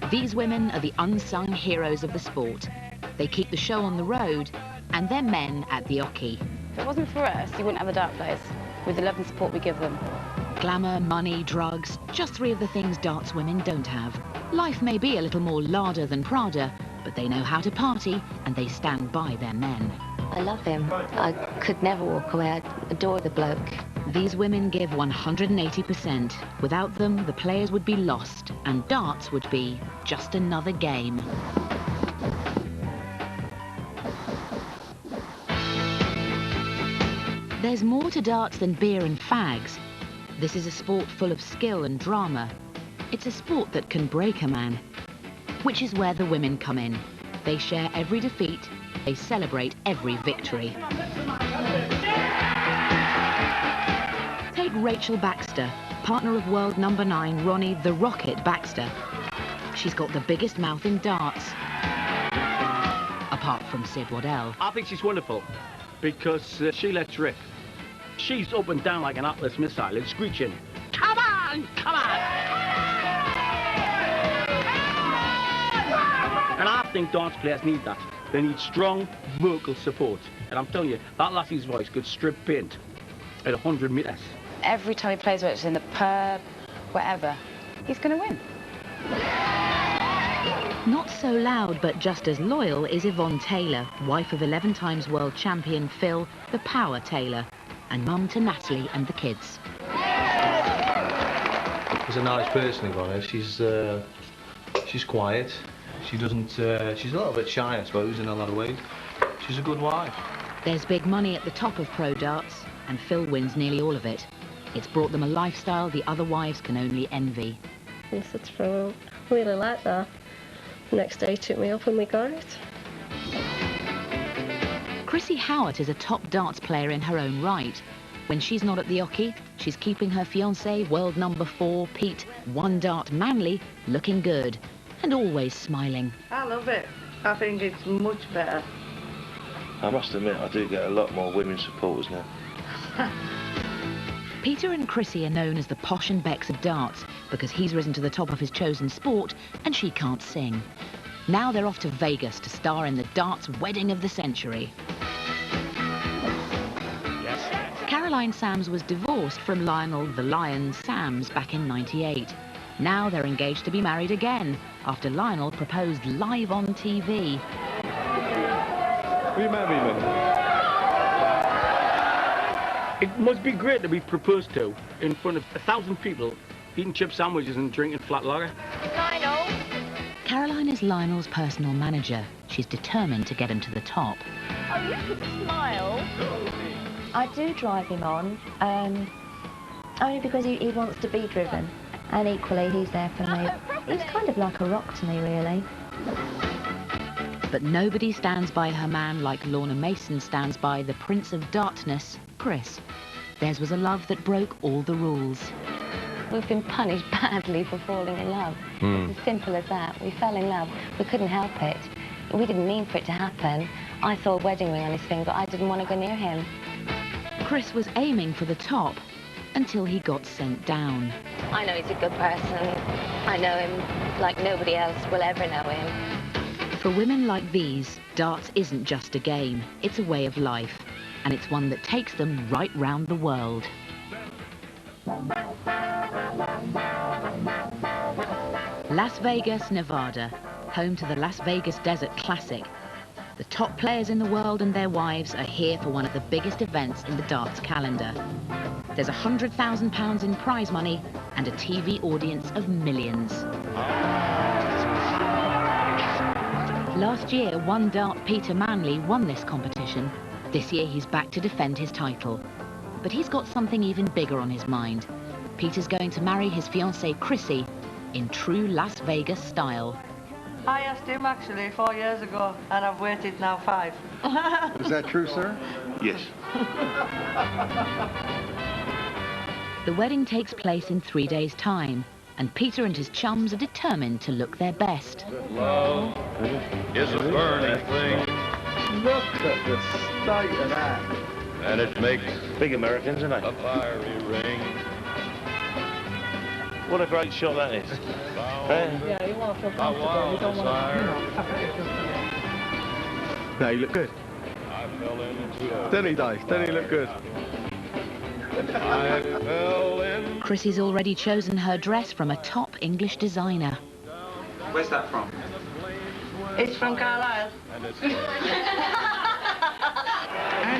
These women are the unsung heroes of the sport. They keep the show on the road, and they're men at the oche. If it wasn't for us, you wouldn't have the dart players, with the love and support we give them. Glamour, money, drugs, just three of the things darts women don't have. Life may be a little more larder than Prada, but they know how to party, and they stand by their men. I love him. I could never walk away. I adore the bloke. These women give 180%. Without them, the players would be lost, and darts would be just another game. There's more to darts than beer and fags. This is a sport full of skill and drama. It's a sport that can break a man, which is where the women come in. They share every defeat, they celebrate every victory. Take Rachel Baxter, partner of world number 9 Ronnie "The Rocket" Baxter. She's got the biggest mouth in darts, apart from Sid Waddell. I think she's wonderful because she lets rip. She's up and down like an Atlas missile. It's screeching, "Come on, come on!" And I think darts players need that. They need strong vocal support. And I'm telling you, that lassie's voice could strip paint at 100 metres. Every time he plays, whether it's in the pub, wherever, he's going to win. Not so loud, but just as loyal is Yvonne Taylor, wife of 11 times world champion Phil, the Power Taylor, and mum to Natalie and the kids. She's a nice person, Yvonne. She's quiet. She doesn't. She's a little bit shy, I suppose, in a lot of ways. She's a good wife. There's big money at the top of pro darts, and Phil wins nearly all of it. It's brought them a lifestyle the other wives can only envy. I said to her, I really like that. The next day he took me up and we got it. Chrissy Howard is a top darts player in her own right. When she's not at the oche, she's keeping her fiancé, world number 4, Pete, one dart Manley, looking good and always smiling. I love it. I think it's much better. I must admit, I do get a lot more women supporters now. Peter and Chrissy are known as the Posh and Becks of darts because he's risen to the top of his chosen sport and she can't sing. Now they're off to Vegas to star in the darts wedding of the century. Caroline Sams was divorced from Lionel the Lion Sams back in '98. Now they're engaged to be married again after Lionel proposed live on TV. Will you marry me? It must be great to be proposed to in front of 1,000 people, eating chip sandwiches and drinking flat lager. Lionel! Caroline is Lionel's personal manager. She's determined to get him to the top. Oh, you could smile. I do drive him on, only because he wants to be driven. And equally, he's there for me. He's kind of like a rock to me, really. But nobody stands by her man like Lorna Mason stands by the Prince of Darkness, Chris. Theirs was a love that broke all the rules. We've been punished badly for falling in love. It's as simple as that. We fell in love. We couldn't help it. We didn't mean for it to happen. I saw a wedding ring on his finger. I didn't want to go near him. Chris was aiming for the top until he got sent down. I know he's a good person. I know him like nobody else will ever know him. For women like these, darts isn't just a game. It's a way of life. And it's one that takes them right round the world. Las Vegas, Nevada, home to the Las Vegas Desert Classic. The top players in the world and their wives are here for one of the biggest events in the darts calendar. There's £100,000 in prize money and a TV audience of millions. Last year, one dart Peter Manley won this competition. This year he's back to defend his title. But he's got something even bigger on his mind. Peter's going to marry his fiancée Chrissy in true Las Vegas style. I asked him actually 4 years ago and I've waited now 5. Is that true, sir? Yes. The wedding takes place in 3 days' time, and Peter and his chums are determined to look their best. Love is a burning thing. Look at the sight of that. And it makes big Americans, isn't it? A fiery ring. What a great shot that is. Yeah, want to feel comfortable. You don't want to, No, you look good. Didn't he, Dave? Didn't he look good? Chrissy's already chosen her dress from a top English designer. Where's that from? It's from Carlisle. And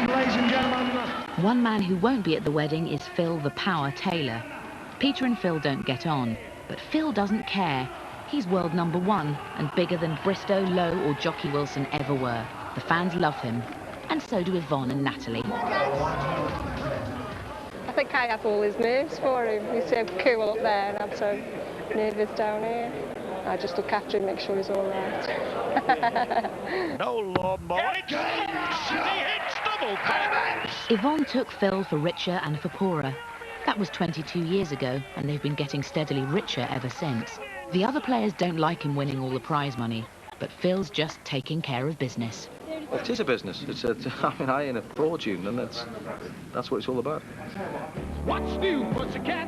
ladies and gentlemen, One man who won't be at the wedding is Phil the Power Taylor. Peter and Phil don't get on, but Phil doesn't care. He's world #1 and bigger than Bristow, Lowe or Jockey Wilson ever were. The fans love him, and so do Yvonne and Natalie. I think I have all his nerves for him. He's so cool up there and I'm so nervous down here. I just look after him, make sure he's all right. no lawnmower. Yvonne took Phil for richer and for poorer. That was 22 years ago, and they've been getting steadily richer ever since. The other players don't like him winning all the prize money, but Phil's just taking care of business. Well, it is a business. I mean, I earn a fortune, and that's what it's all about. What's new, pussycat?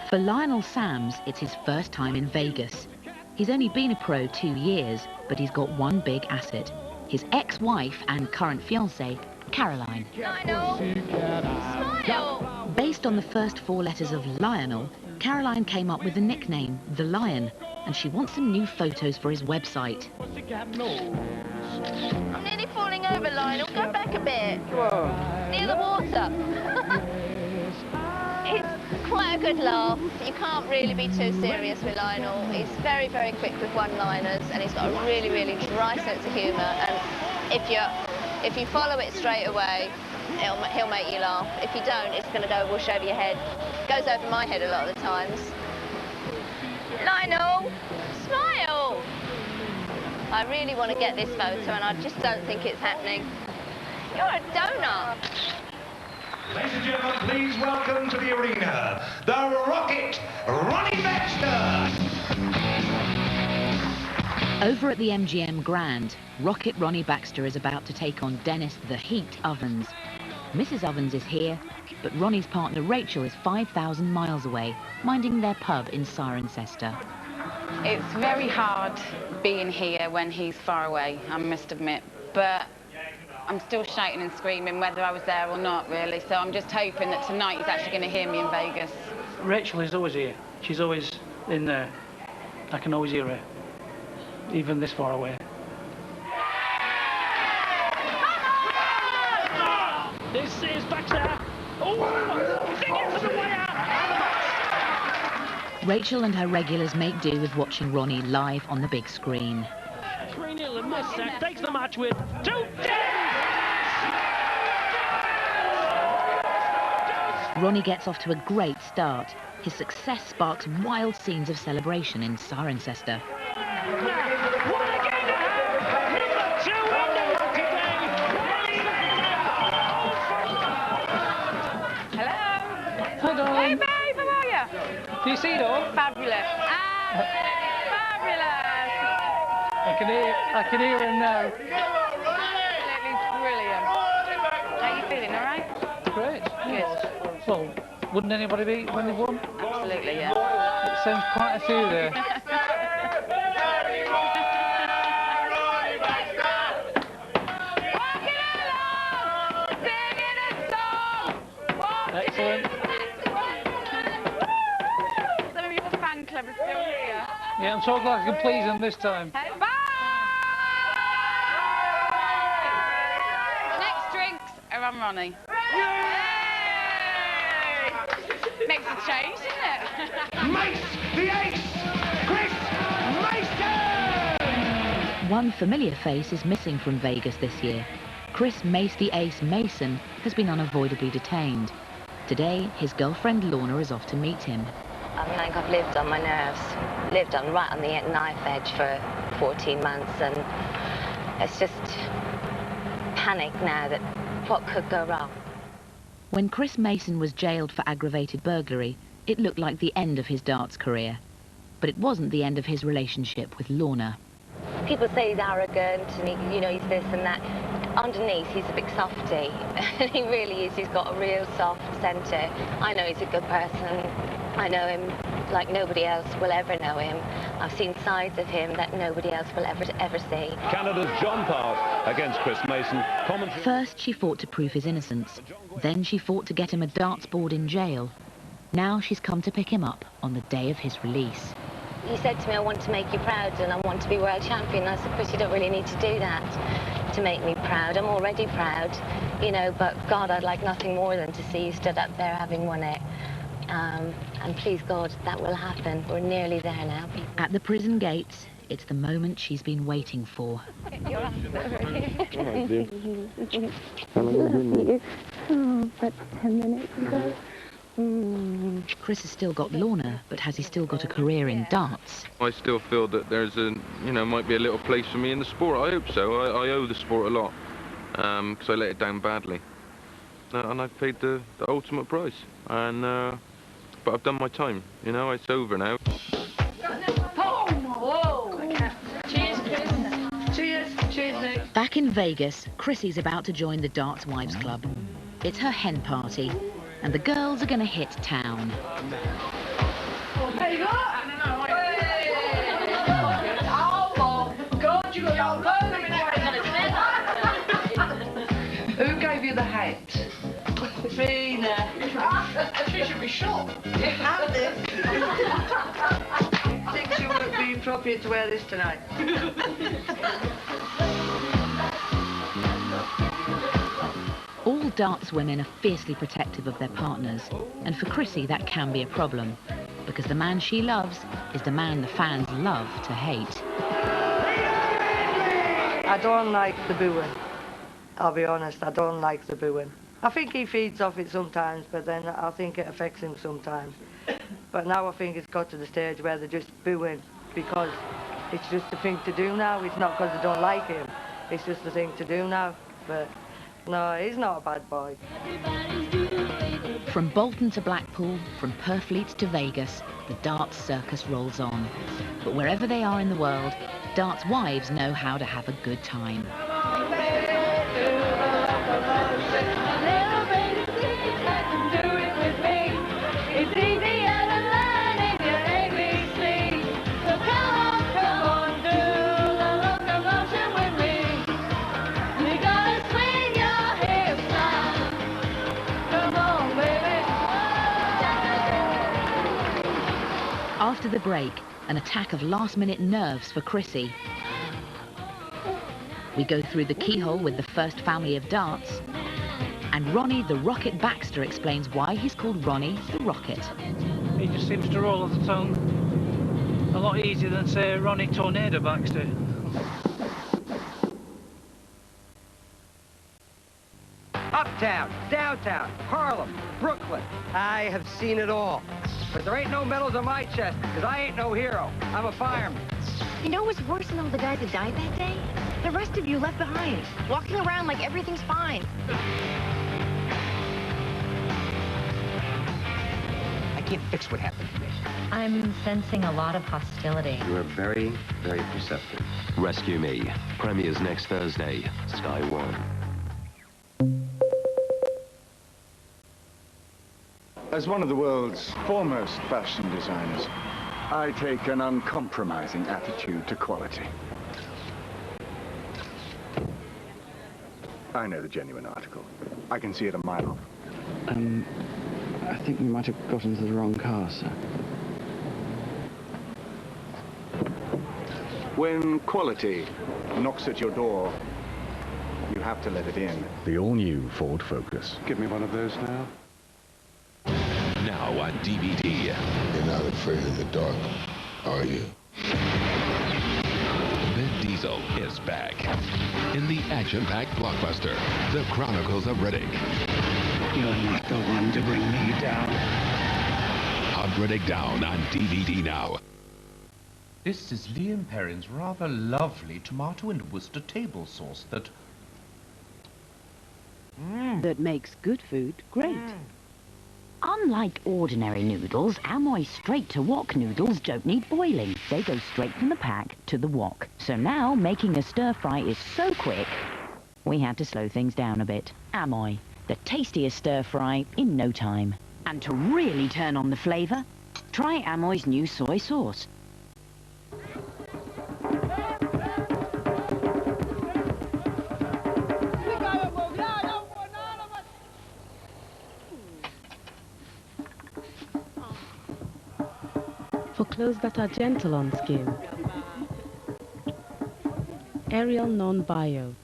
For Lionel Sams, it's his first time in Vegas. He's only been a pro 2 years, but he's got one big asset. His ex-wife and current fiancée, Caroline. Lionel, smile! Based on the first 4 letters of Lionel, Caroline came up with the nickname, The Lion, and she wants some new photos for his website. I'm nearly falling over, Lionel. Go back a bit. Near the water. It's quite a good laugh. You can't really be too serious with Lionel. He's very, very quick with one-liners, and he's got a really, really dry sense of humour. And if you follow it straight away, he'll make you laugh. If you don't, it's going to go whoosh over your head. It goes over my head a lot of the times. Lionel, smile! I really want to get this photo, and I just don't think it's happening. You're a donut. Ladies and gentlemen, please welcome to the arena, the Rocket, Ronnie Baxter! Over at the MGM Grand, Rocket Ronnie Baxter is about to take on Dennis the Heat Ovens. Mrs. Ovens is here, but Ronnie's partner Rachel is 5,000 miles away, minding their pub in Cirencester. It's very hard being here when he's far away, I must admit, but I'm still shouting and screaming whether I was there or not, really, so I'm just hoping that tonight he's actually going to hear me in Vegas. Rachel is always here. She's always in there. I can always hear her, even this far away. This is Baxter. Oh, dig it to the wire. Rachel and her regulars make do with watching Ronnie live on the big screen. 3-0 and this set takes the match with 2 Ronnie gets off to a great start. His success sparks wild scenes of celebration in Cirencester. Hey, babe, how are you? Do you see it all? Fabulous. Fabulous. I can hear him now. Absolutely brilliant. How are you feeling, all right? Great. Good. Well, wouldn't anybody be when they've won? Absolutely, yeah. It sounds quite a few there. Excellent. Some of your fan club is still here. Yeah, I'm so glad I can please them this time. Bye! Next drinks are on Ronnie. Yay! Makes a change, doesn't it? Mace, the ace, Chris Mason! One familiar face is missing from Vegas this year. Chris Mace the Ace Mason has been unavoidably detained. Today, his girlfriend Lorna is off to meet him. I mean, I've lived on my nerves, lived right on the knife edge for 14 months, and it's just panic now that what could go wrong. When Chris Mason was jailed for aggravated burglary, it looked like the end of his darts career. But it wasn't the end of his relationship with Lorna. People say he's arrogant and he's this and that. Underneath, he's a big softie. And he really is. He's got a real soft centre. I know he's a good person. I know him like nobody else will ever know him. I've seen sides of him that nobody else will ever see. Canada's John Part against Chris Mason. First, she fought to prove his innocence. Then she fought to get him a darts board in jail. Now she's come to pick him up on the day of his release. He said to me, I want to make you proud and I want to be world champion. I said, but you don't really need to do that to make me proud. I'm already proud, you know, but God, I'd like nothing more than to see you stood up there having won it. And please God, that will happen. We're nearly there now. At the prison gates, it's the moment she's been waiting for. You're up. Oh, but 10 minutes ago. Chris has still got Lorna, but has he still got a career in darts? I still feel that there's might be a little place for me in the sport. I hope so. I owe the sport a lot, because I let it down badly. And I've paid the ultimate price. And, but I've done my time, you know, it's over now. Whoa! Cheers, Chris. Cheers. Cheers, Nick. Back in Vegas, Chrissy's about to join the Darts Wives Club. It's her hen party, and the girls are going to hit town. There you go. Oh, God, you got Who gave you the hat? Fina. She should be shot. And this. Think she wouldn't be appropriate to wear this tonight. All darts women are fiercely protective of their partners, and for Chrissy that can be a problem, because the man she loves is the man the fans love to hate. I don't like the booing. I'll be honest, I don't like the booing. I think he feeds off it sometimes, but then I think it affects him sometimes. But now I think it's got to the stage where they're just booing because it's just a thing to do now. It's not because they don't like him. It's just a thing to do now. But no, he's not a bad boy. From Bolton to Blackpool, from Purfleet to Vegas, the darts circus rolls on. But wherever they are in the world, darts wives know how to have a good time. After the break, an attack of last-minute nerves for Chrissy. We go through the keyhole with the first family of darts, and Ronnie the Rocket Baxter explains why he's called Ronnie the Rocket. He just seems to roll off the tongue a lot easier than, say, Ronnie Tornado Baxter. Uptown, downtown, Harlem, Brooklyn. I have seen it all. But there ain't no medals on my chest, because I ain't no hero. I'm a fireman. You know what's worse than all the guys that died that day? The rest of you left behind, walking around like everything's fine. I can't fix what happened to me. I'm sensing a lot of hostility. You are very, very perceptive. Rescue Me premieres next Thursday, Sky One. As one of the world's foremost fashion designers, I take an uncompromising attitude to quality. I know the genuine article. I can see it a mile off. I think we might have got into the wrong car, sir. When quality knocks at your door, you have to let it in. The all-new Ford Focus. Give me one of those now. Now on DVD. You're not afraid of the dark, are you? Vin Diesel is back in the action-packed blockbuster, The Chronicles of Riddick. You're not the one to bring me down. Hunt Riddick down on DVD now. This is Liam Perrin's rather lovely tomato and Worcester table sauce that makes good food great. Unlike ordinary noodles, Amoy straight-to-wok noodles don't need boiling. They go straight from the pack to the wok. So now making a stir-fry is so quick, we had to slow things down a bit. Amoy, the tastiest stir-fry in no time. And to really turn on the flavour, Try Amoy's new soy sauce. For clothes that are gentle on skin, Ariel Non-Bio.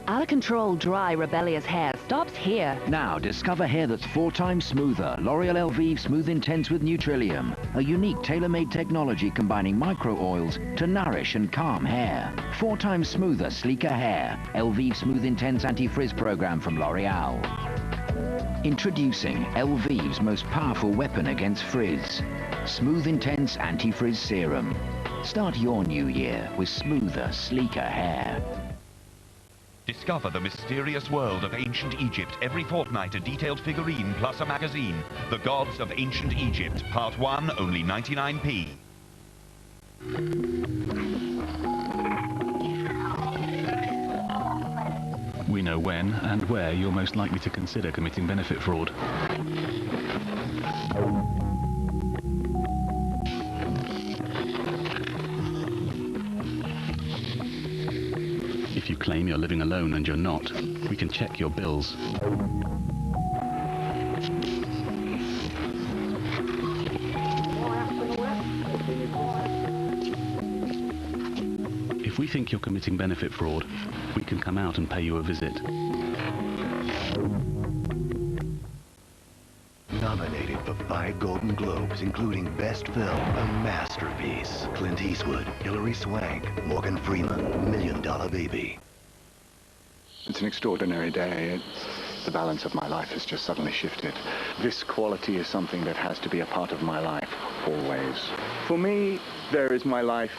Out of control, dry, rebellious hair stops here. Now discover hair that's 4 times smoother. L'Oreal Elvive Smooth Intense with Nutrillium. A unique tailor-made technology combining micro-oils to nourish and calm hair. 4 times smoother, sleeker hair. Elvive Smooth Intense Anti-Frizz program from L'Oreal. Introducing Elvive's most powerful weapon against frizz. Smooth Intense Anti-Frizz Serum. Start your new year with smoother, sleeker hair. Discover the mysterious world of ancient Egypt. Every fortnight, a detailed figurine plus a magazine. The Gods of Ancient Egypt. Part 1, only 99p. We know when and where you're most likely to consider committing benefit fraud. If you claim you're living alone and you're not, we can check your bills. If we think you're committing benefit fraud, we can come out and pay you a visit. Nominated for 5 Golden Globes, including Best Film, a masterpiece. Clint Eastwood, Hilary Swank, Morgan Freeman, $1 Million Baby. It's an extraordinary day. The balance of my life has just suddenly shifted. This quality is something that has to be a part of my life, always. For me, there is my life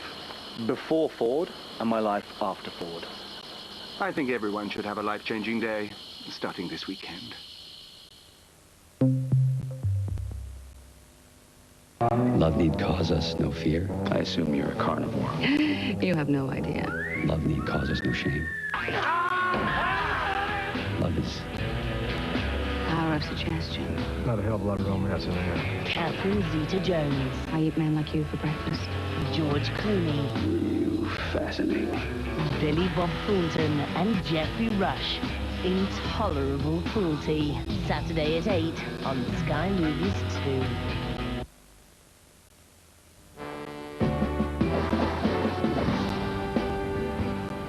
before Ford and my life after Ford. I think everyone should have a life-changing day, starting this weekend. Love need cause us no fear. I assume you're a carnivore. You have no idea. Love need cause us no shame. Love is power of suggestion. Not a hell of a lot of romance in there. Catherine Zeta-Jones. I eat men like you for breakfast. George Clooney. You fascinate me. Billy Bob Thornton and Jeffrey Rush. Intolerable Cruelty. Saturday at 8 on Sky Movies 2.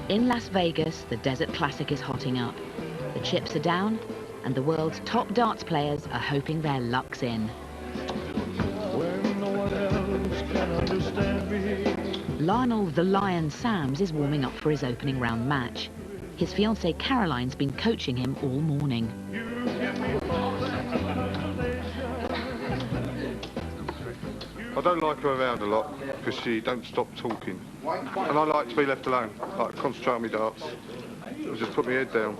In Las Vegas, the Desert Classic is hotting up. The chips are down, and the world's top darts players are hoping their luck's in. Lionel the Lion Sams is warming up for his opening round match. His fiancée Caroline's been coaching him all morning. I don't like her around a lot because she don't stop talking. And I like to be left alone, like concentrate on my darts. Just put my head down.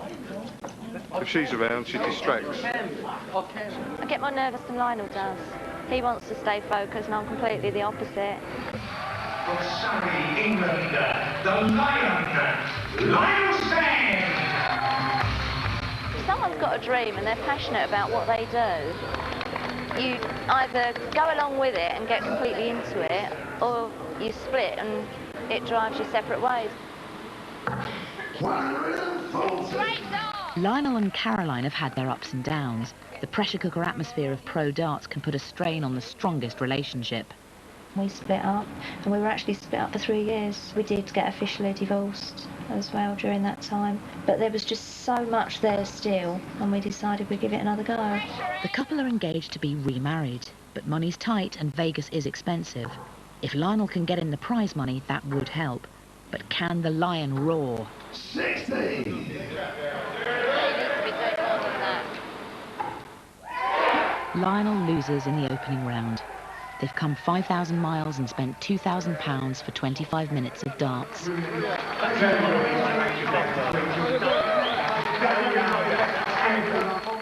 If she's around, she distracts. I get more nervous than Lionel does. He wants to stay focused and I'm completely the opposite. From Surrey, England, the Lion, Lionel Sams! If someone's got a dream and they're passionate about what they do, you either go along with it and get completely into it, or you split and it drives you separate ways. Lionel and Caroline have had their ups and downs. The pressure cooker atmosphere of pro darts can put a strain on the strongest relationship. We split up, and we were actually split up for 3 years. We did get officially divorced as well during that time, but there was just so much there still, and we decided we'd give it another go. The couple are engaged to be remarried, but money's tight and Vegas is expensive. If Lionel can get in the prize money, that would help. But can the Lion roar? 60! Lionel loses in the opening round. They've come 5,000 miles and spent £2,000 for 25 minutes of darts.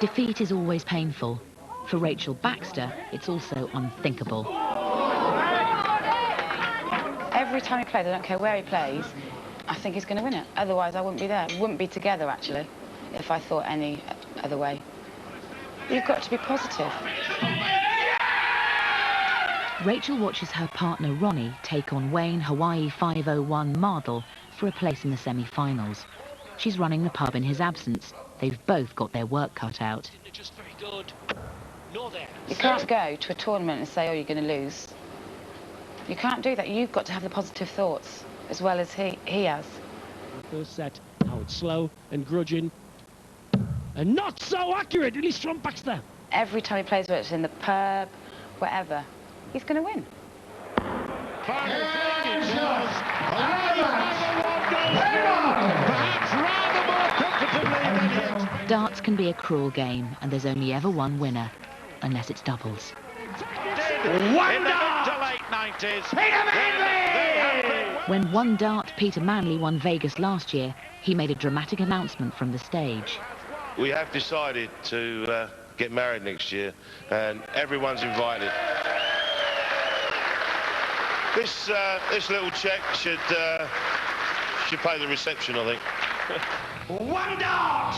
Defeat is always painful. For Rachel Baxter, it's also unthinkable. Every time he plays, I don't care where he plays, I think he's going to win it. Otherwise, I wouldn't be there. We wouldn't be together, actually, if I thought any other way. You've got to be positive. Rachel watches her partner Ronnie take on Wayne Hawaii 501 Mardle for a place in the semi-finals. She's running the pub in his absence. They've both got their work cut out. You can't go to a tournament and say, oh, you're going to lose. You can't do that. You've got to have the positive thoughts as well as he has. First set, now it's slow and grudging. And not so accurate, really strong Baxter. Every time he plays, whether it's in the pub, whatever, he's going to win. Darts can be a cruel game, and there's only ever one winner, unless it's doubles. When One Dart Peter Manley won Vegas last year, he made a dramatic announcement from the stage. We have decided to get married next year, and everyone's invited. This little cheque should pay the reception, I think. One Dart,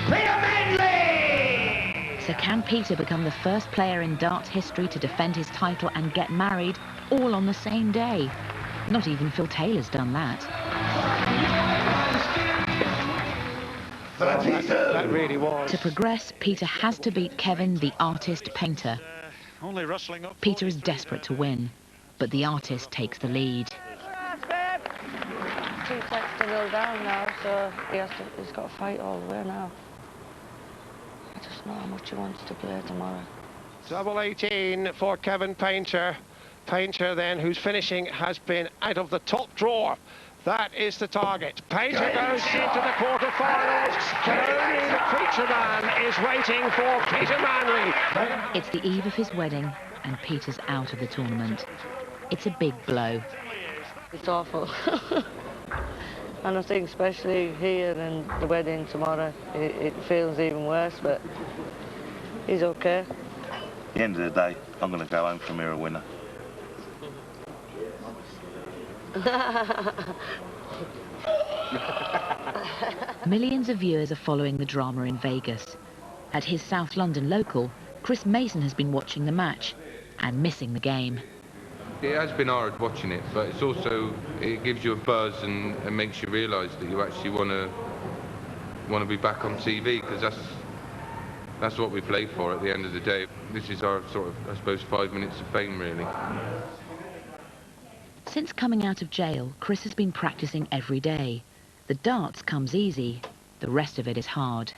Peter Manley! So can Peter become the first player in darts history to defend his title and get married all on the same day? Not even Phil Taylor's done that. That really was. To progress, Peter has to beat Kevin, the artist painter. Only rustling up. Peter is desperate to win, but the artist takes the lead. 2 sets to 0 down now, so he's got to fight all the way now. I just know how much he wants to play tomorrow. Double 18 for Kevin Painter. Painter then, whose finishing has been out of the top drawer. That is the target. Painter goes into the quarterfinals. Tony the Preacher Man is waiting for Peter Manley. It's the eve of his wedding, and Peter's out of the tournament. It's a big blow. It's awful. And I think especially here and the wedding tomorrow, it feels even worse, but he's okay. At the end of the day, I'm going to go home from here a winner. Millions of viewers are following the drama in Vegas. At his South London local, Chris Mason has been watching the match and missing the game. It has been hard watching it, but it's also, it gives you a buzz and makes you realise that you actually want to be back on TV, because that's what we play for at the end of the day. This is our sort of, I suppose, 5 minutes of fame, really. Since coming out of jail, Chris has been practising every day. The darts comes easy, the rest of it is hard.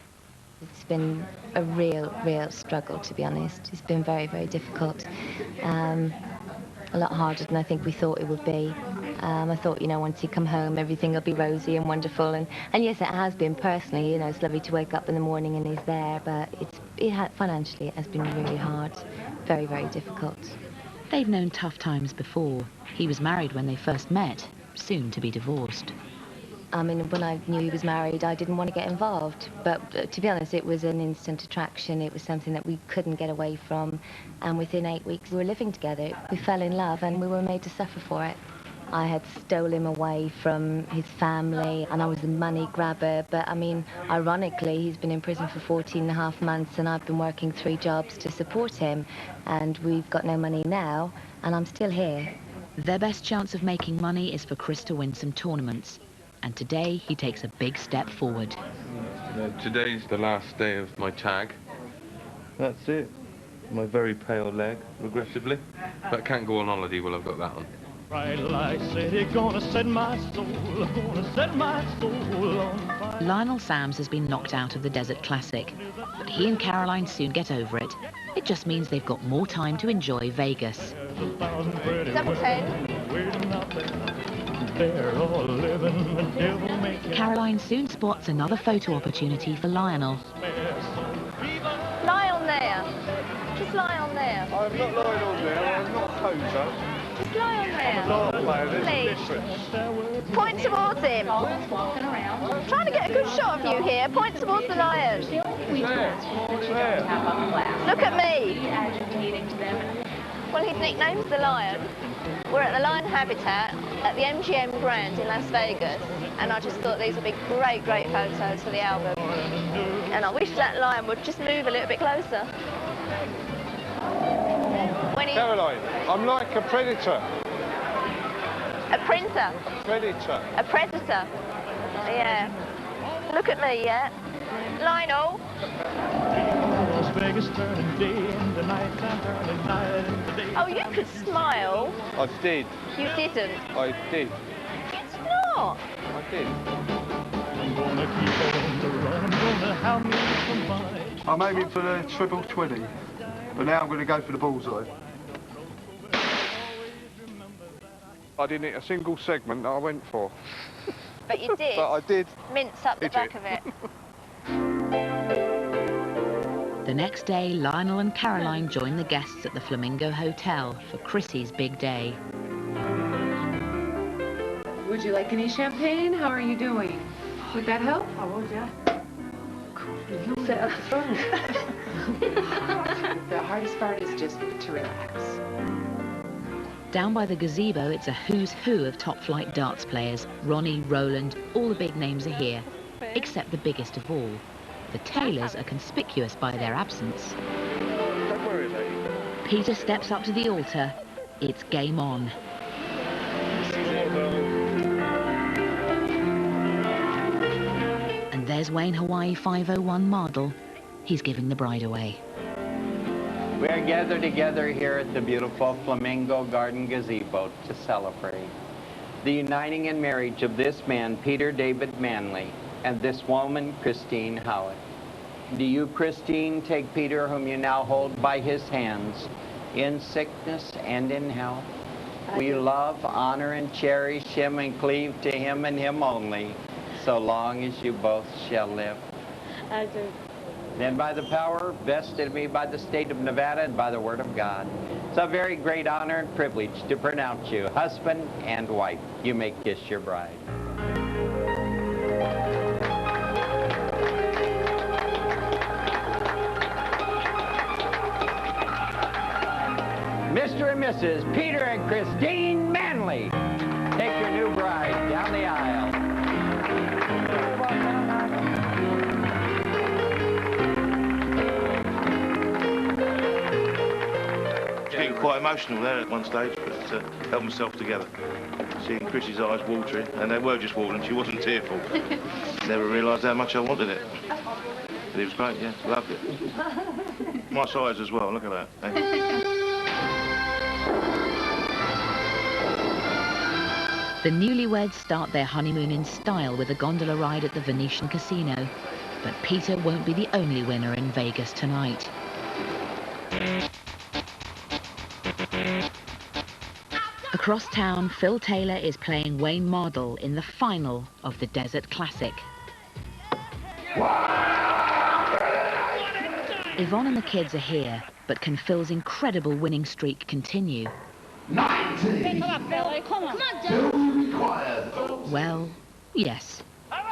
It's been a real struggle, to be honest. It's been very, very difficult. A lot harder than I think we thought it would be. I thought, you know, once you come home, everything will be rosy and wonderful. And yes, it has been personally. You know, it's lovely to wake up in the morning and he's there, but financially it has been really hard. Very, very difficult. They've known tough times before. He was married when they first met, soon to be divorced. I mean, when I knew he was married, I didn't want to get involved. But to be honest, it was an instant attraction. It was something that we couldn't get away from. And within 8 weeks, we were living together. We fell in love and we were made to suffer for it. I had stolen him away from his family and I was the money grabber. But I mean, ironically, he's been in prison for 14.5 months and I've been working 3 jobs to support him. And we've got no money now and I'm still here. Their best chance of making money is for Chris to win some tournaments. And today, he takes a big step forward. Today's the last day of my tag. That's it. My very pale leg, regrettably. But I can't go on holiday while I've got that on. Right, like said, gonna set my soul on fire. Lionel Sams has been knocked out of the Desert Classic, but he and Caroline soon get over it. It just means they've got more time to enjoy Vegas. Double 10. Caroline soon spots another photo opportunity for Lionel. Lie on there. Just lie on there. I'm not lying on there, I'm not a poser. Just lie on there. Please. Point towards him. I'm trying to get a good shot of you here. Point towards the lion. Look at me. Well, his nickname's the Lion. We're at the Lion Habitat at the MGM Grand in Las Vegas, and I just thought these would be great photos for the album. And I wish that lion would just move a little bit closer. when he... Caroline, I'm like a predator. A printer. Predator. A predator. Yeah. Look at me, yeah. Lionel. Las Vegas turning day into night, turning night into day. Oh, you could smile. I did. You didn't. I did. It's not. I did. I'm gonna keep on the run. I'm gonna have me some fun. I'm aiming for the triple 20, but now I'm going to go for the bullseye. I didn't hit a single segment that I went for. But you did. But I did. Mince up the back of it. The next day, Lionel and Caroline join the guests at the Flamingo Hotel for Chrissy's big day. Would you like any champagne? How are you doing? Would that help? I would, yeah. You sit at the front. The hardest part is just to relax. Down by the gazebo, it's a who's who of top-flight darts players. Ronnie, Roland, all the big names are here, except the biggest of all. The Taylors are conspicuous by their absence. Don't worry, lady. Peter steps up to the altar. It's game on. And there's Wayne Hawaii 501 Mardle. He's giving the bride away. We are gathered together here at the beautiful Flamingo Garden Gazebo to celebrate the uniting in marriage of this man, Peter David Manley, and this woman, Christine Howitt. Do you, Christine, take Peter, whom you now hold by his hands, in sickness and in health? Will you love, honor, and cherish him and cleave to him and him only, so long as you both shall live? I do. Then by the power vested in me by the state of Nevada and by the word of God, it's a very great honor and privilege to pronounce you husband and wife. You may kiss your bride. Mr. and Mrs. Peter and Christine Manley, take your new bride down the aisle. Getting quite emotional there at one stage, but held myself together. Seeing Chrissy's eyes watering, and they were just watering, she wasn't tearful. Never realised how much I wanted it. But it was great, yeah, loved it. My size as well, look at that. Eh? The newlyweds start their honeymoon in style with a gondola ride at the Venetian Casino. But Peter won't be the only winner in Vegas tonight. Across town, Phil Taylor is playing Wayne Mardle in the final of the Desert Classic. Yvonne and the kids are here, but can Phil's incredible winning streak continue? 90! Come on, come on. Still required. Well, yes. What a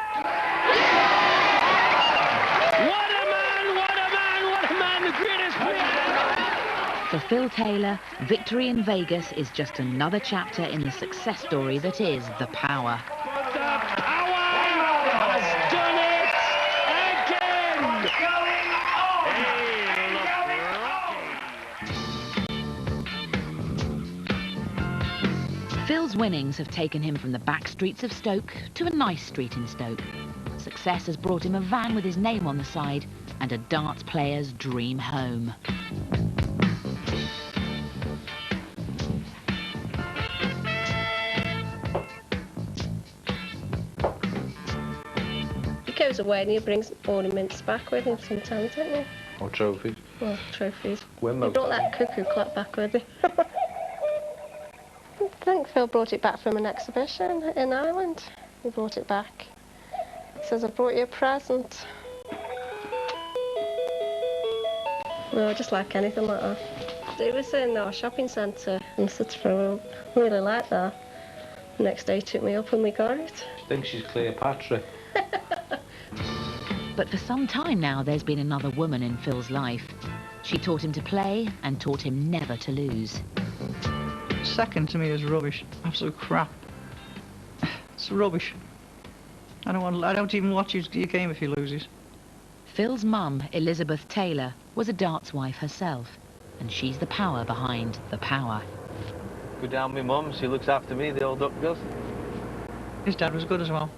man, what a man, what a man, the greatest player! For Phil Taylor, victory in Vegas is just another chapter in the success story that is The Power. The power has done it again! Phil's winnings have taken him from the back streets of Stoke to a nice street in Stoke. Success has brought him a van with his name on the side and a darts player's dream home. He goes away and he brings ornaments back with him sometimes, don't he? Or trophies. Well, trophies. When He brought that cuckoo clock back with him. I think Phil brought it back from an exhibition in Ireland. He brought it back. He says, I brought you a present. Well, just like anything like that. It was in our shopping centre in Sitchfield. I really liked that. The next day he took me up and we got it. I think she's Cleopatra. But for some time now, there's been another woman in Phil's life. She taught him to play and taught him never to lose. Second to me is rubbish. Absolute crap. It's rubbish. I don't even watch your game if he loses. Phil's mum, Elizabeth Taylor, was a darts wife herself. and she's the power behind the power. Good down my mum, she looks after me, the old duck does. His dad was good as well.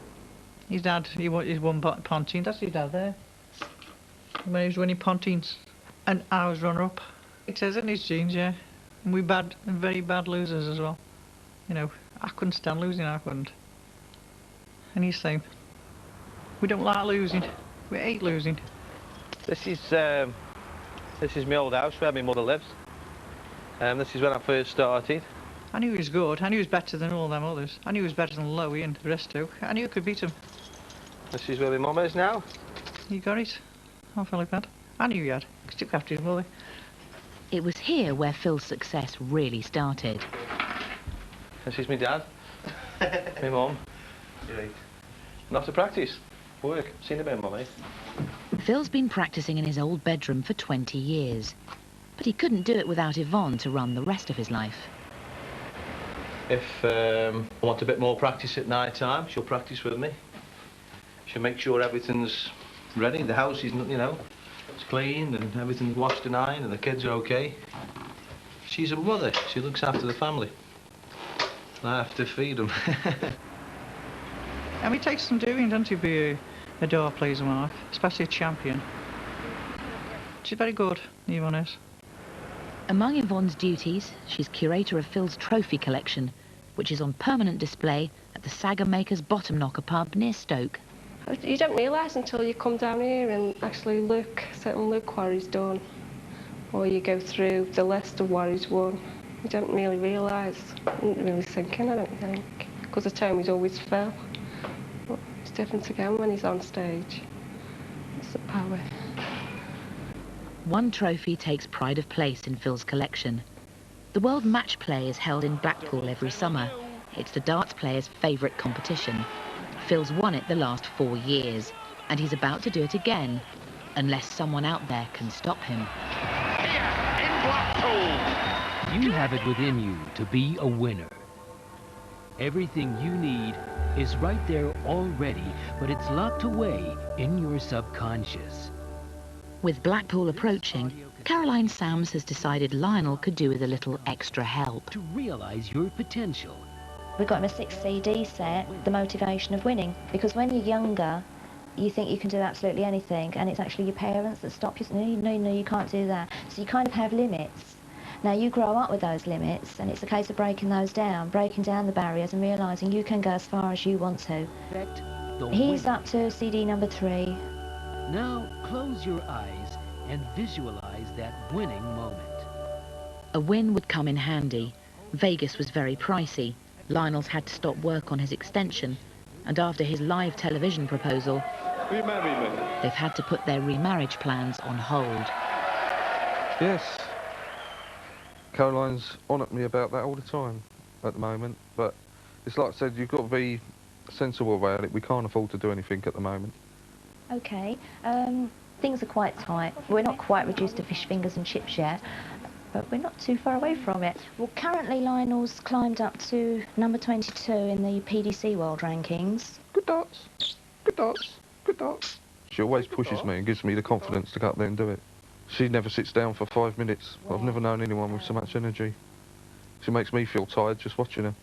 His dad, he won Pontine. That's his dad there. When he was winning Pontines. And I was runner-up. It says in his genes, yeah. And we very bad losers as well. You know, I couldn't stand losing, I couldn't. And he's saying, we don't like losing. We hate losing. This is my old house where my mother lives. This is when I first started. I knew he was good. I knew he was better than all them others. I knew he was better than Lowy and the rest too. I knew I could beat him. This is where my mum is now. You got it. I felt like that. I knew he had. He took after his mother. It was here where Phil's success really started. This is my dad. My mum. Not to practice. Work. Seen a bit, mummy. Phil's been practicing in his old bedroom for 20 years. But he couldn't do it without Yvonne to run the rest of his life. If I want a bit more practice at night time, she'll practice with me. She'll make sure everything's ready. The house is, you know, it's clean and everything's washed and ironed and the kids are okay. She's a mother. She looks after the family. I have to feed them. I mean, it takes some doing, doesn't it, to be a dart player's wife, especially a champion. She's very good, Yvonne is. Among Yvonne's duties, she's curator of Phil's trophy collection, which is on permanent display at the Saga Makers Bottom Knocker pub near Stoke. You don't realise until you come down here and actually sit and look what he's done. Or you go through the list of what he's won. You don't really realise, not really thinking, I don't think. Because the time he's always Phil. But it's different again when he's on stage. It's the power. One trophy takes pride of place in Phil's collection. The World Match Play is held in Blackpool every summer. It's the darts player's favourite competition. Phil's won it the last 4 years, and he's about to do it again, unless someone out there can stop him. Here in Blackpool. You have it within you to be a winner. Everything you need is right there already, but it's locked away in your subconscious. With Blackpool approaching, Caroline Sams has decided Lionel could do with a little extra help. To realise your potential. We've got him a 6 CD set, The Motivation of Winning, because when you're younger, you think you can do absolutely anything, and it's actually your parents that stop you. No, you can't do that. So you kind of have limits. Now you grow up with those limits, and it's a case of breaking those down, breaking down the barriers and realising you can go as far as you want to. He's up to CD number 3. Now close your eyes and visualize that winning moment. A win would come in handy. Vegas was very pricey. Lionel's had to stop work on his extension, and after his live television proposal, Will you marry me? they've had to put their remarriage plans on hold. Yes. Caroline's on at me about that all the time at the moment, but it's like I said, you've got to be sensible about it. We can't afford to do anything at the moment. Okay, things are quite tight. We're not quite reduced to fish fingers and chips yet, but we're not too far away from it. Well, currently Lionel's climbed up to number 22 in the PDC World Rankings. Good darts, good darts, good darts. She always pushes me and gives me the confidence to go up there and do it. She never sits down for 5 minutes. I've never known anyone with so much energy. She makes me feel tired just watching her.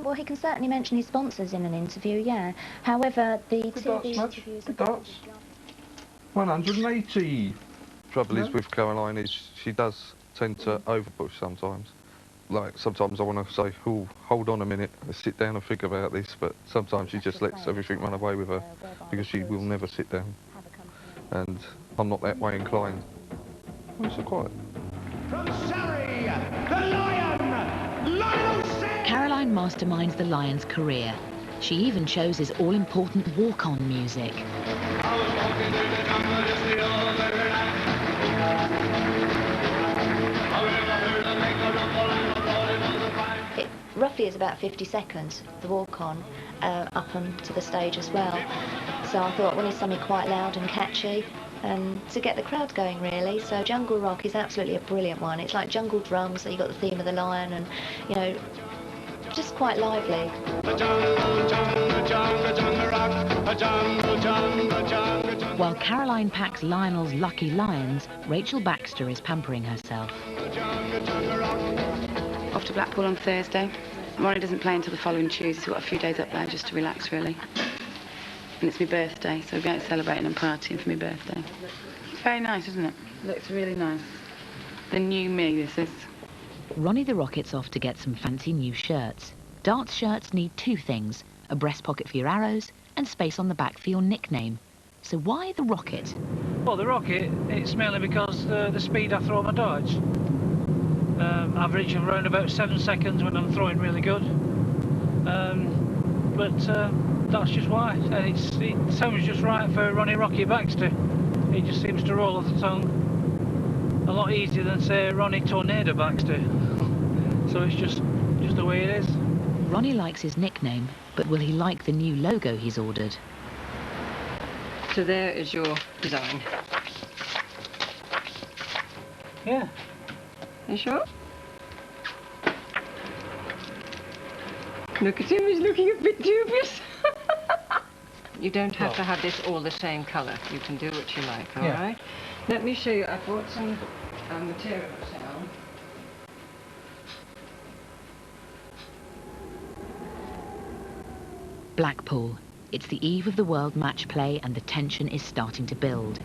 Well, he can certainly mention his sponsors in an interview, yeah. However, the TV interviews... Good darts. 180. Trouble is with Caroline is she does tend to overpush sometimes. Like, sometimes I want to say, oh, hold on a minute, let's sit down and think about this, but sometimes she just lets everything run away with her because she will never sit down. And I'm not that way inclined. Oh, so quiet. From Surrey, the Lion, Lionel Sams. Caroline masterminds the Lion's career. She even chose his all-important walk-on music. It roughly is about 50 seconds, the walk-on, up onto the stage as well. So I thought we need something quite loud and catchy to get the crowd going, really. So jungle rock is absolutely a brilliant one. It's like jungle drums, so you've got the theme of the lion and, you know, just quite lively. While Caroline packs Lionel's lucky lions, Rachel Baxter is pampering herself. Off to Blackpool on Thursday. Ronnie doesn't play until the following Tuesday, so we've got a few days up there just to relax, really. And it's my birthday, so we're going celebrating and partying for my birthday. It's very nice, isn't it? Looks really nice. The new me, this is. Ronnie the Rocket's off to get some fancy new shirts. Darts shirts need two things, a breast pocket for your arrows and space on the back for your nickname. So why the Rocket? Well, the Rocket, it's mainly because the speed I throw my darts. Average of around about 7 seconds when I'm throwing really good. But that's just why. And it sounds just right for Ronnie Rocky Baxter. It just seems to roll off the tongue a lot easier than, say, Ronnie Tornado Baxter. So it's just the way it is. Ronnie likes his nickname, but will he like the new logo he's ordered? So there is your design. Yeah. You sure? Look at him, he's looking a bit dubious. You don't have to have this all the same colour. You can do what you like, all right? Let me show you. I brought some materials down. Blackpool. It's the eve of the World Match Play and the tension is starting to build.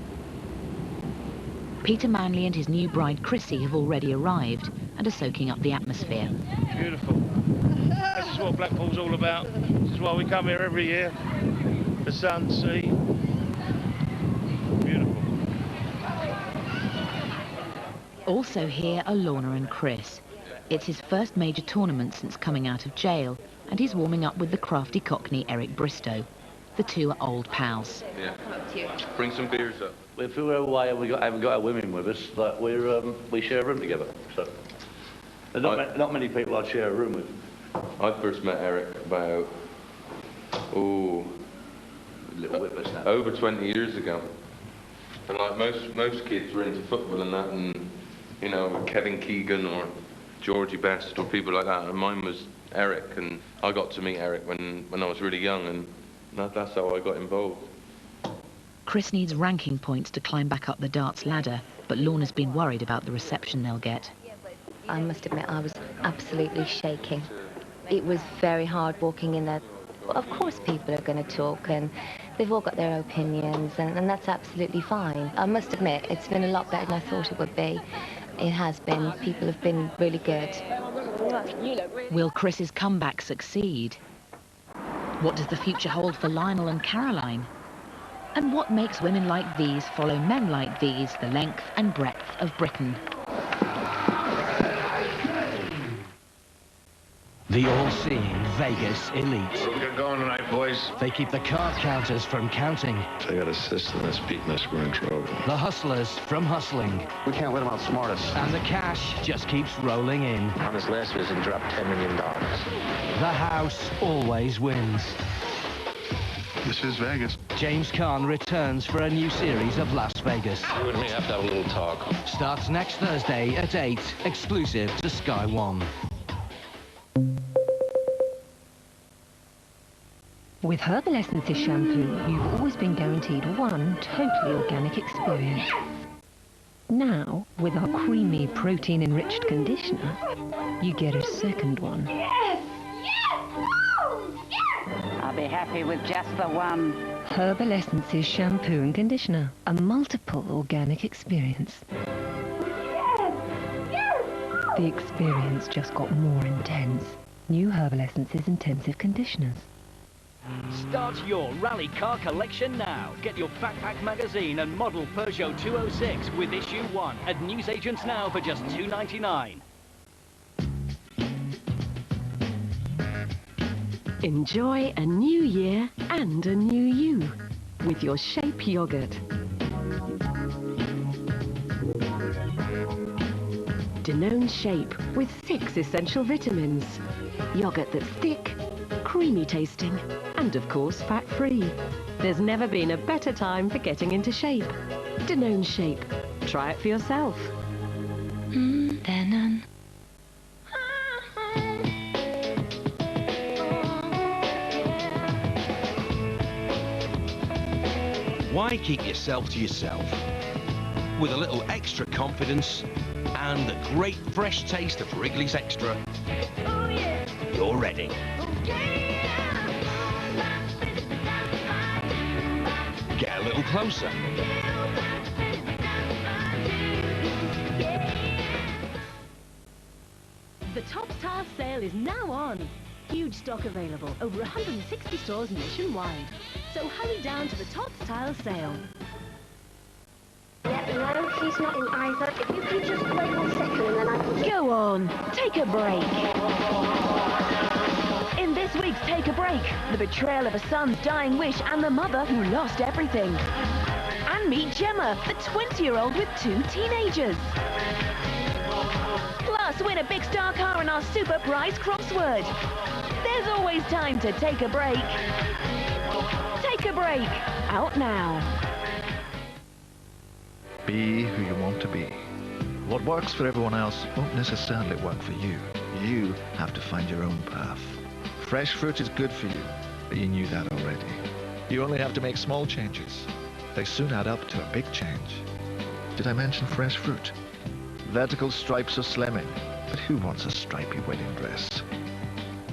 Peter Manley and his new bride Chrissy have already arrived and are soaking up the atmosphere. Beautiful. This is what Blackpool's all about. This is why we come here every year. The sun, sea. Beautiful. Also here are Lorna and Chris. It's his first major tournament since coming out of jail, and he's warming up with the crafty Cockney Eric Bristow. The two are old pals. Yeah. Bring some beers up. If we were away and we haven't got our women with us, like we share a room together. So there's not many people I'd share a room with. I first met Eric about little whippersnapper. Over 20 years ago. And like most kids were into football and that, and you know, Kevin Keegan or Georgie Best or people like that, and mine was Eric, and I got to meet Eric when I was really young, and that's how I got involved. Chris needs ranking points to climb back up the darts ladder, but Lorna's been worried about the reception they'll get. I must admit, I was absolutely shaking. It was very hard walking in there. Of course people are going to talk, and they've all got their opinions, and that's absolutely fine. I must admit, it's been a lot better than I thought it would be. It has been. People have been really good. Will Chris's comeback succeed? What does the future hold for Lionel and Caroline? And what makes women like these follow men like these the length and breadth of Britain? The all-seeing Vegas elite. Where we got going tonight, boys? They keep the card counters from counting. If they got a system that's beating us, we're in trouble. The hustlers from hustling. We can't let them outsmart us. And the cash just keeps rolling in. On his last visit, he dropped $10 million. The house always wins. This is Vegas. James Caan returns for a new series of Las Vegas. You and me have to have a little talk. Starts next Thursday at 8, exclusive to Sky One. With Herbal Essences shampoo, you've always been guaranteed one totally organic experience. Now, with our creamy, protein-enriched conditioner, you get a second one. Yes! Yes! Oh, yes! I'll be happy with just the one. Herbal Essences shampoo and conditioner, a multiple organic experience. Yes! Yes! The experience just got more intense. New Herbal Essences intensive conditioners. Start your rally car collection now. Get your backpack magazine and model Peugeot 206 with issue 1 at newsagents now for just $2.99. Enjoy a new year and a new you with your Shape yogurt. Danone Shape with 6 essential vitamins. Yogurt that's thick, creamy tasting, and of course fat-free. There's never been a better time for getting into shape. Danone Shape. Try it for yourself. Danone. Why keep yourself to yourself? With a little extra confidence and the great fresh taste of Wrigley's Extra, you're ready. Get a little closer. The Top Tile sale is now on. Huge stock available, over 160 stores nationwide. So hurry down to the Top Tile sale. Yeah, no, he's not in either. If you could just wait 1 second and then I can... Go on, take a break. In this week's Take a Break, the betrayal of a son's dying wish and the mother who lost everything. And meet Gemma, the 20-year-old with 2 teenagers. Plus, win a big star car in our super prize crossword. There's always time to take a break. Take a break. Out now. Be who you want to be. What works for everyone else won't necessarily work for you. You have to find your own path. Fresh fruit is good for you, but you knew that already. You only have to make small changes. They soon add up to a big change. Did I mention fresh fruit? Vertical stripes are slimming, but who wants a stripy wedding dress?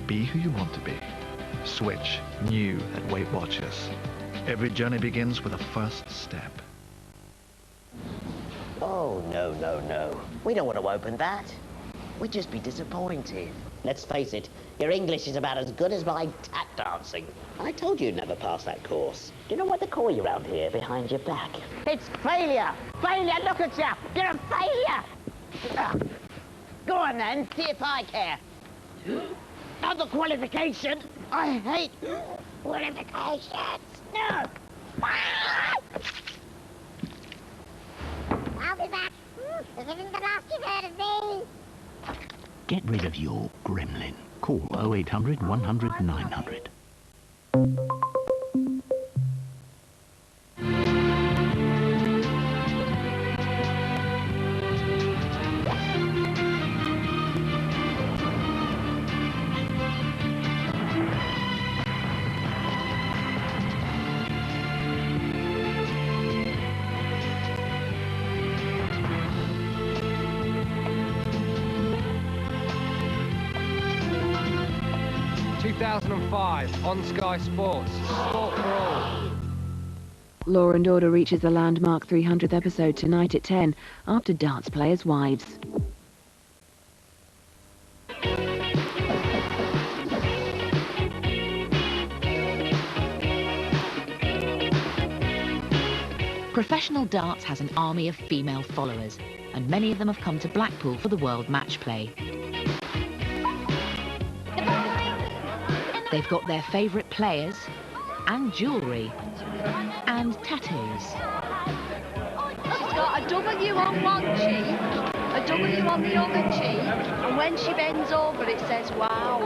Be who you want to be. Switch new at Weight Watchers. Every journey begins with a first step. Oh, no, no, no. We don't want to open that. We'd just be disappointed. Let's face it, your English is about as good as my tap dancing. I told you you'd never pass that course. Do you know what they call you around here behind your back? It's failure! Failure, look at you! You're a failure! Go on then, see if I care. Another qualification? I hate qualifications! No! I'll be back. This isn't the last you've heard of me. Get rid of your gremlin. Call 0800 100 900. 2005 on Sky Sports. Sport for all. Law and Order reaches the landmark 300th episode tonight at 10 after Darts Players' Wives. Professional darts has an army of female followers, and many of them have come to Blackpool for the World Match Play. They've got their favourite players, and jewellery, and tattoos. She's got a W on one cheek, a W on the other cheek, and when she bends over it says, wow.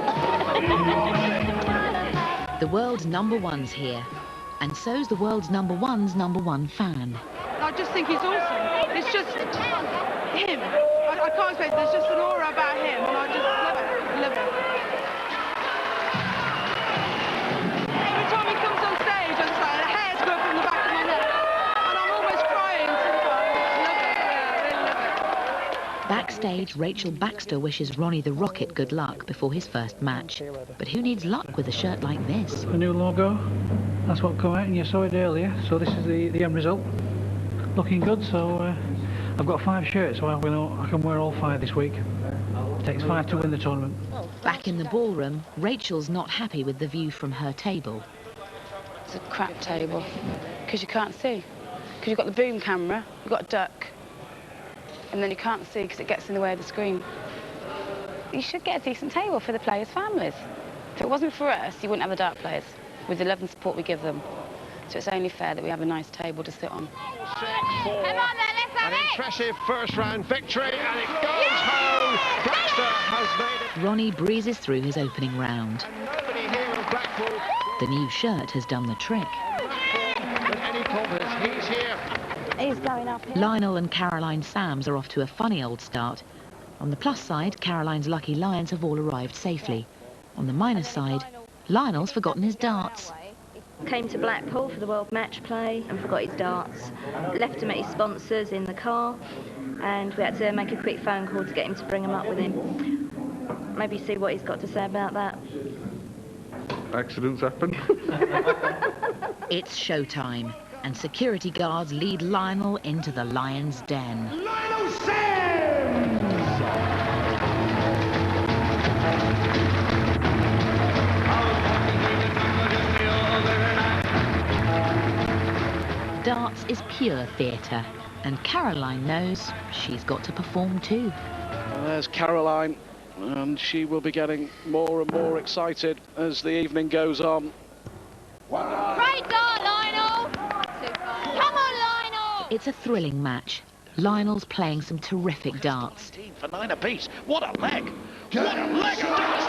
The world's #1's here, and so's the world's #1's #1 fan. I just think he's awesome. It's just him. I can't explain it. There's just an aura about him, and I just love it. Love it. Every time he comes on stage, I'm just like, the hairs go up from the back of my neck, and I'm almost crying sometimes. Love it. Yeah, I really love it. Backstage, Rachel Baxter wishes Ronnie the Rocket good luck before his first match. But who needs luck with a shirt like this? The new logo, that's what come out, and you saw it earlier. So this is the end result. Looking good, so I've got 5 shirts, so I can wear all 5 this week. It takes 5 to win the tournament. Back in the ballroom, Rachel's not happy with the view from her table. It's a crap table, because you can't see. Because you've got the boom camera, you've got a duck, and then you can't see because it gets in the way of the screen. You should get a decent table for the players' families. If it wasn't for us, you wouldn't have the dart players, with the love and support we give them. So it's only fair that we have a nice table to sit on. Come on then, let's have An impressive first-round victory, and it goes home. Baxter has made it. Ronnie breezes through his opening round. Nobody here in Blackpool. The new shirt has done the trick. With any confidence, he's here. He's going up here. Lionel and Caroline Sams are off to a funny old start. On the plus side, Caroline's lucky lions have all arrived safely. On the minus side, Lionel's forgotten his darts. Came to Blackpool for the World Match Play and forgot his darts. Left him at his sponsors in the car, and we had to make a quick phone call to get him to bring them up with him. Maybe see what he's got to say about that. Accidents happen. It's showtime, and security guards lead Lionel into the lion's den. Lionel Sims! Darts is pure theatre, and Caroline knows she's got to perform too. There's Caroline, and she will be getting more and more excited as the evening goes on. Great dart, Lionel! Come on, Lionel! It's a thrilling match. Lionel's playing some terrific darts. For 9 apiece. What a leg! What a leg of darts!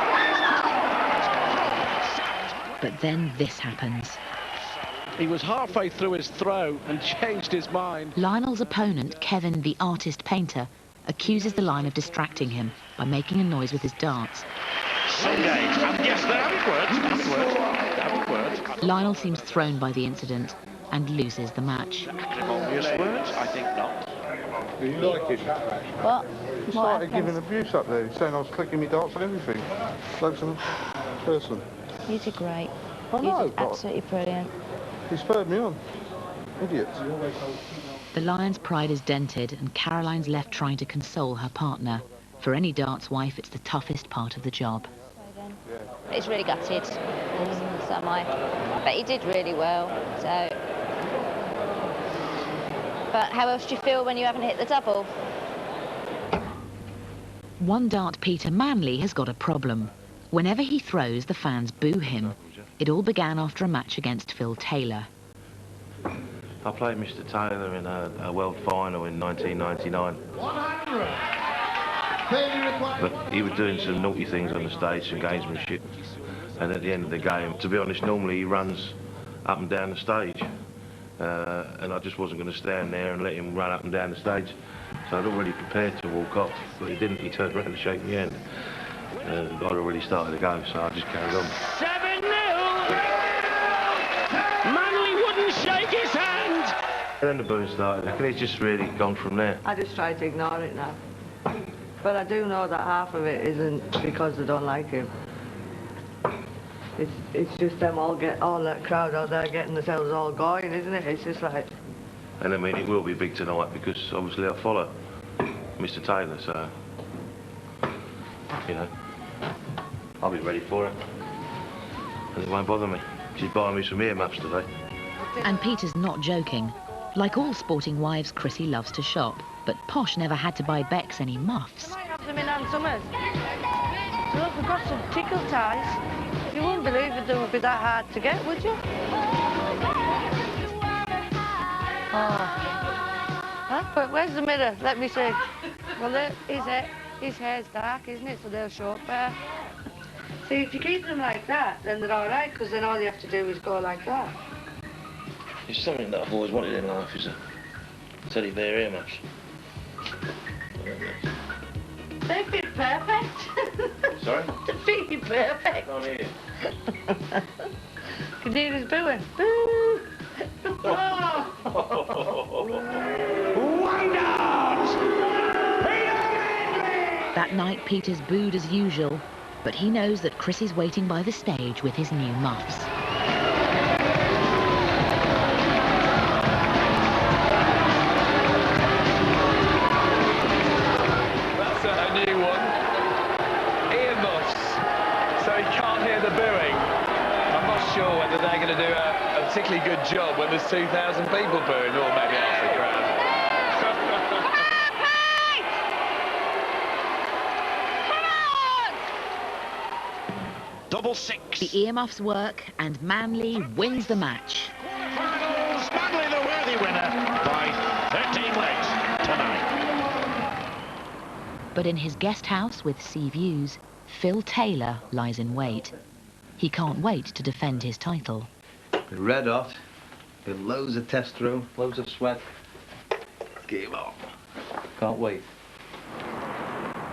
But then this happens. He was halfway through his throw and changed his mind. Lionel's opponent, Kevin the artist painter, accuses the line of distracting him by making a noise with his darts. Sunday, and yes, there haven't worked. Lionel seems thrown by the incident and loses the match. Acrimonious words? I think not. You like it? What? He started giving abuse up there, saying I was clicking me darts and everything. Like some person. You did great. I know, You did absolutely brilliant. He spurred me on. Idiot. The lion's pride is dented, and Caroline's left trying to console her partner. For any darts wife, it's the toughest part of the job. He's really gutted. So am I. But he did really well, so... But how else do you feel when you haven't hit the double? One dart Peter Manley has got a problem. Whenever he throws, the fans boo him. It all began after a match against Phil Taylor. I played Mr. Taylor in a world final in 1999. 100. But he was doing some naughty things on the stage, some gamesmanship. And at the end of the game, to be honest, normally he runs up and down the stage. And I just wasn't going to stand there and let him run up and down the stage. So I'd already prepared to walk off, but he didn't. He turned around and shake my hand. I'd already started to go, so I just carried on. 7-0! Manley wouldn't shake his hand! Then the booing started, and it's just really gone from there. I just try to ignore it now. But I do know that half of it isn't because they don't like him. It's just them all that crowd out there getting themselves all going, isn't it? It's just like... And I mean, it will be big tonight because obviously I follow Mr. Taylor, so, you know, I'll be ready for it. And it won't bother me. She's buying me some earmuffs today. And Peter's not joking. Like all sporting wives, Chrissy loves to shop, but Posh never had to buy Bex any muffs. I might have them in Ann Summers. So look, we've got some tickle ties. You wouldn't believe it, they would be that hard to get, would you? Oh. Huh? But where's the mirror? Let me see. Well, there, his hair's dark, isn't it? So they'll show up there. See, if you keep them like that, then they're all right, because then all you have to do is go like that. It's something that I've always wanted in life, is a teddy bear earmuffs. They fit perfect. Sorry? They fit you perfect. Can't hear you. Can you hear us booing? Boo! One dart! That night, Peter's booed as usual, but he knows that Chris is waiting by the stage with his new muffs. That's a new one. Earmuffs, so he can't hear the booing. I'm not sure whether they're going to do a particularly good job when there's 2,000 people booing, or maybe half the crowd. Double six. The earmuffs work, and Manley wins the match. Quarterfinals, Manley the worthy winner by 13 legs tonight. But in his guest house with sea views, Phil Taylor lies in wait. He can't wait to defend his title. Red hot, with loads of test through, loads of sweat. Game on. Can't wait.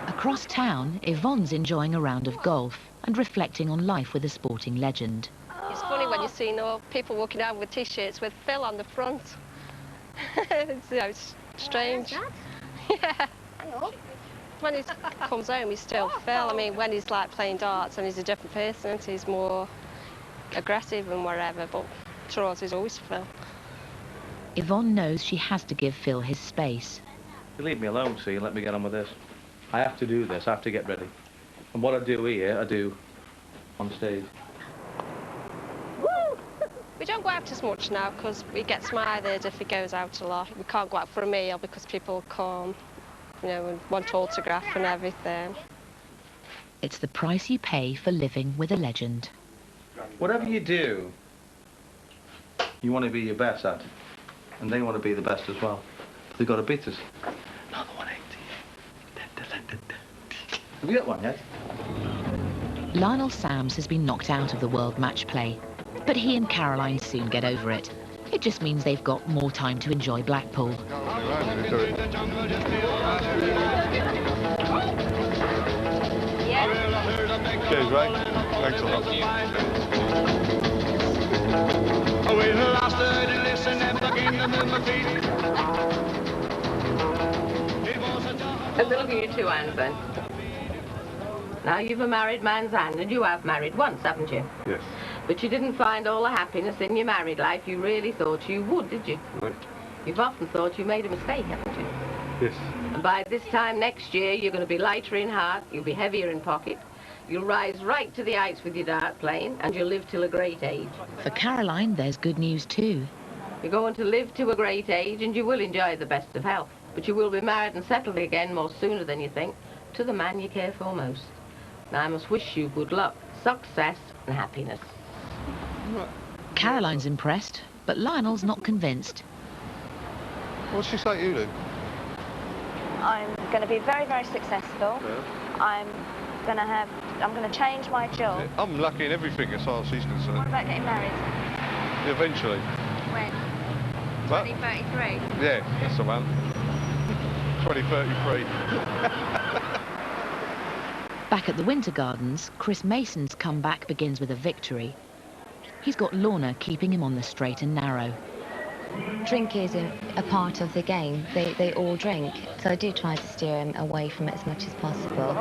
Across town, Yvonne's enjoying a round of golf and reflecting on life with a sporting legend. It's funny when you see people walking down with T-shirts with Phil on the front. It's strange. Yeah. When he comes home, he's still Phil. I mean, when he's like playing darts, and he's a different person, he's more aggressive and whatever, but to us, he's always Phil. Yvonne knows she has to give Phil his space. You leave me alone, see, and let me get on with this. I have to do this, I have to get ready. And what I do here, I do on stage. We don't go out as much now because we get smithered if he goes out a lot. We can't go out for a meal because people come, you know, and want autograph and everything. It's the price you pay for living with a legend. Whatever you do, you want to be your best at. And they want to be the best as well. They've got to beat us. Another 180. Have you got one yet? Lionel Sams has been knocked out of the World Match Play, but he and Caroline soon get over it. It just means they've got more time to enjoy Blackpool. Cheers, Ray. Thanks a lot. Let's look at your two hands then. Now you've a married man's hand, and you have married once, haven't you? Yes. But you didn't find all the happiness in your married life you really thought you would, did you? Right. You've often thought you made a mistake, haven't you? Yes. And by this time next year, you're going to be lighter in heart, you'll be heavier in pocket, you'll rise right to the heights with your dart playing, and you'll live till a great age. For Caroline, there's good news too. You're going to live to a great age, and you will enjoy the best of health. But you will be married and settled again more sooner than you think, to the man you care for most. Now I must wish you good luck, success, and happiness. Caroline's impressed, but Lionel's not convinced. What's she say to you, Lou? I'm going to be very, very successful. Yeah. I'm going to change my job. Yeah, I'm lucky in everything as far as she's concerned. What about getting married? Eventually. When? What? 2033? Yeah, that's the one. 2033. Back at the Winter Gardens, Chris Mason's comeback begins with a victory. He's got Lorna keeping him on the straight and narrow. Drink is a part of the game. They all drink, so I do try to steer him away from it as much as possible.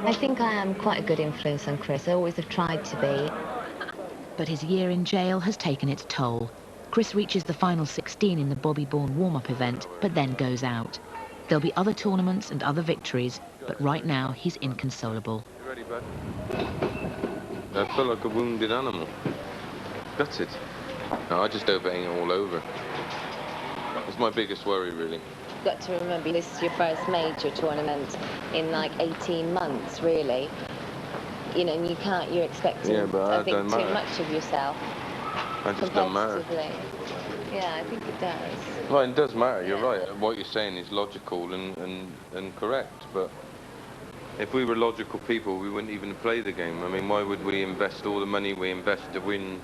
I think I am quite a good influence on Chris. I always have tried to be. But his year in jail has taken its toll. Chris reaches the final 16 in the Bobby Bourne warm-up event, but then goes out. There'll be other tournaments and other victories, but right now he's inconsolable. You ready, bud? I feel like a wounded animal. Gutted. No, I just hope it ain't all over. That's my biggest worry, really. You've got to remember, this is your first major tournament in like 18 months, really. You know, and you're expecting, I think, too much of yourself. I just don't matter. Yeah, I think it does. Well, it does matter, you're right. What you're saying is logical and correct, but if we were logical people, we wouldn't even play the game. I mean, why would we invest all the money we invest to win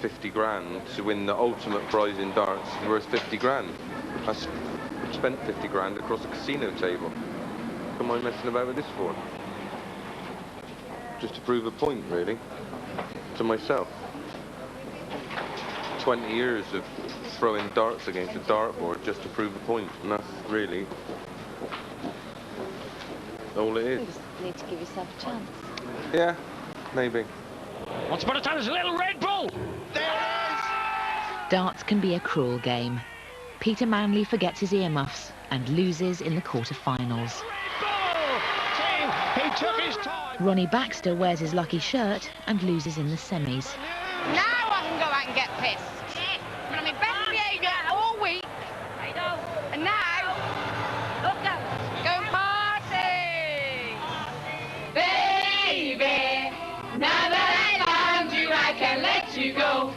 50 grand, to win the ultimate prize in darts worth 50 grand? I spent 50 grand across a casino table. What am I messing about with this for? Just to prove a point, really, to myself. 20 years of throwing darts against a dartboard just to prove a point, and that's really all it is. You just need to give yourself a chance. Yeah, maybe. Once upon a time, there's a little Red Bull. There it is. Darts can be a cruel game. Peter Manley forgets his earmuffs and loses in the quarter-finals. He took his time. Ronnie Baxter wears his lucky shirt and loses in the semis. Now I can go out and get pissed. But I'm in best behaviour all week. And now, go and party. Baby, now that I found you, I can let you go.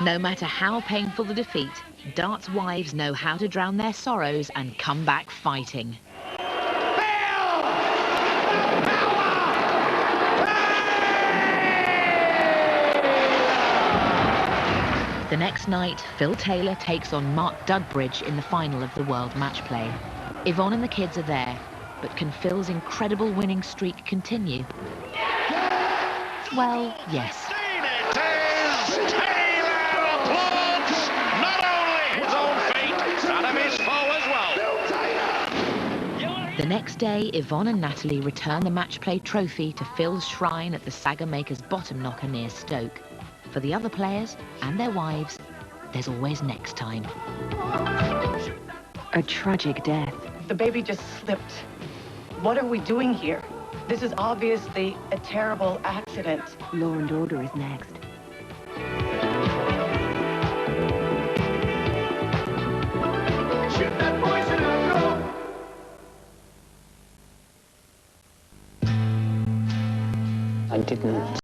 No matter how painful the defeat, darts wives know how to drown their sorrows and come back fighting. The next night, Phil Taylor takes on Mark Dudbridge in the final of the World Match Play. Yvonne and the kids are there, but can Phil's incredible winning streak continue? Well, yes. It is 10. The next day, Yvonne and Natalie return the match play trophy to Phil's shrine at the Saga Maker's bottom knocker near Stoke. For the other players and their wives, there's always next time. A tragic death. The baby just slipped. What are we doing here? This is obviously a terrible accident. Law and Order is next. I didn't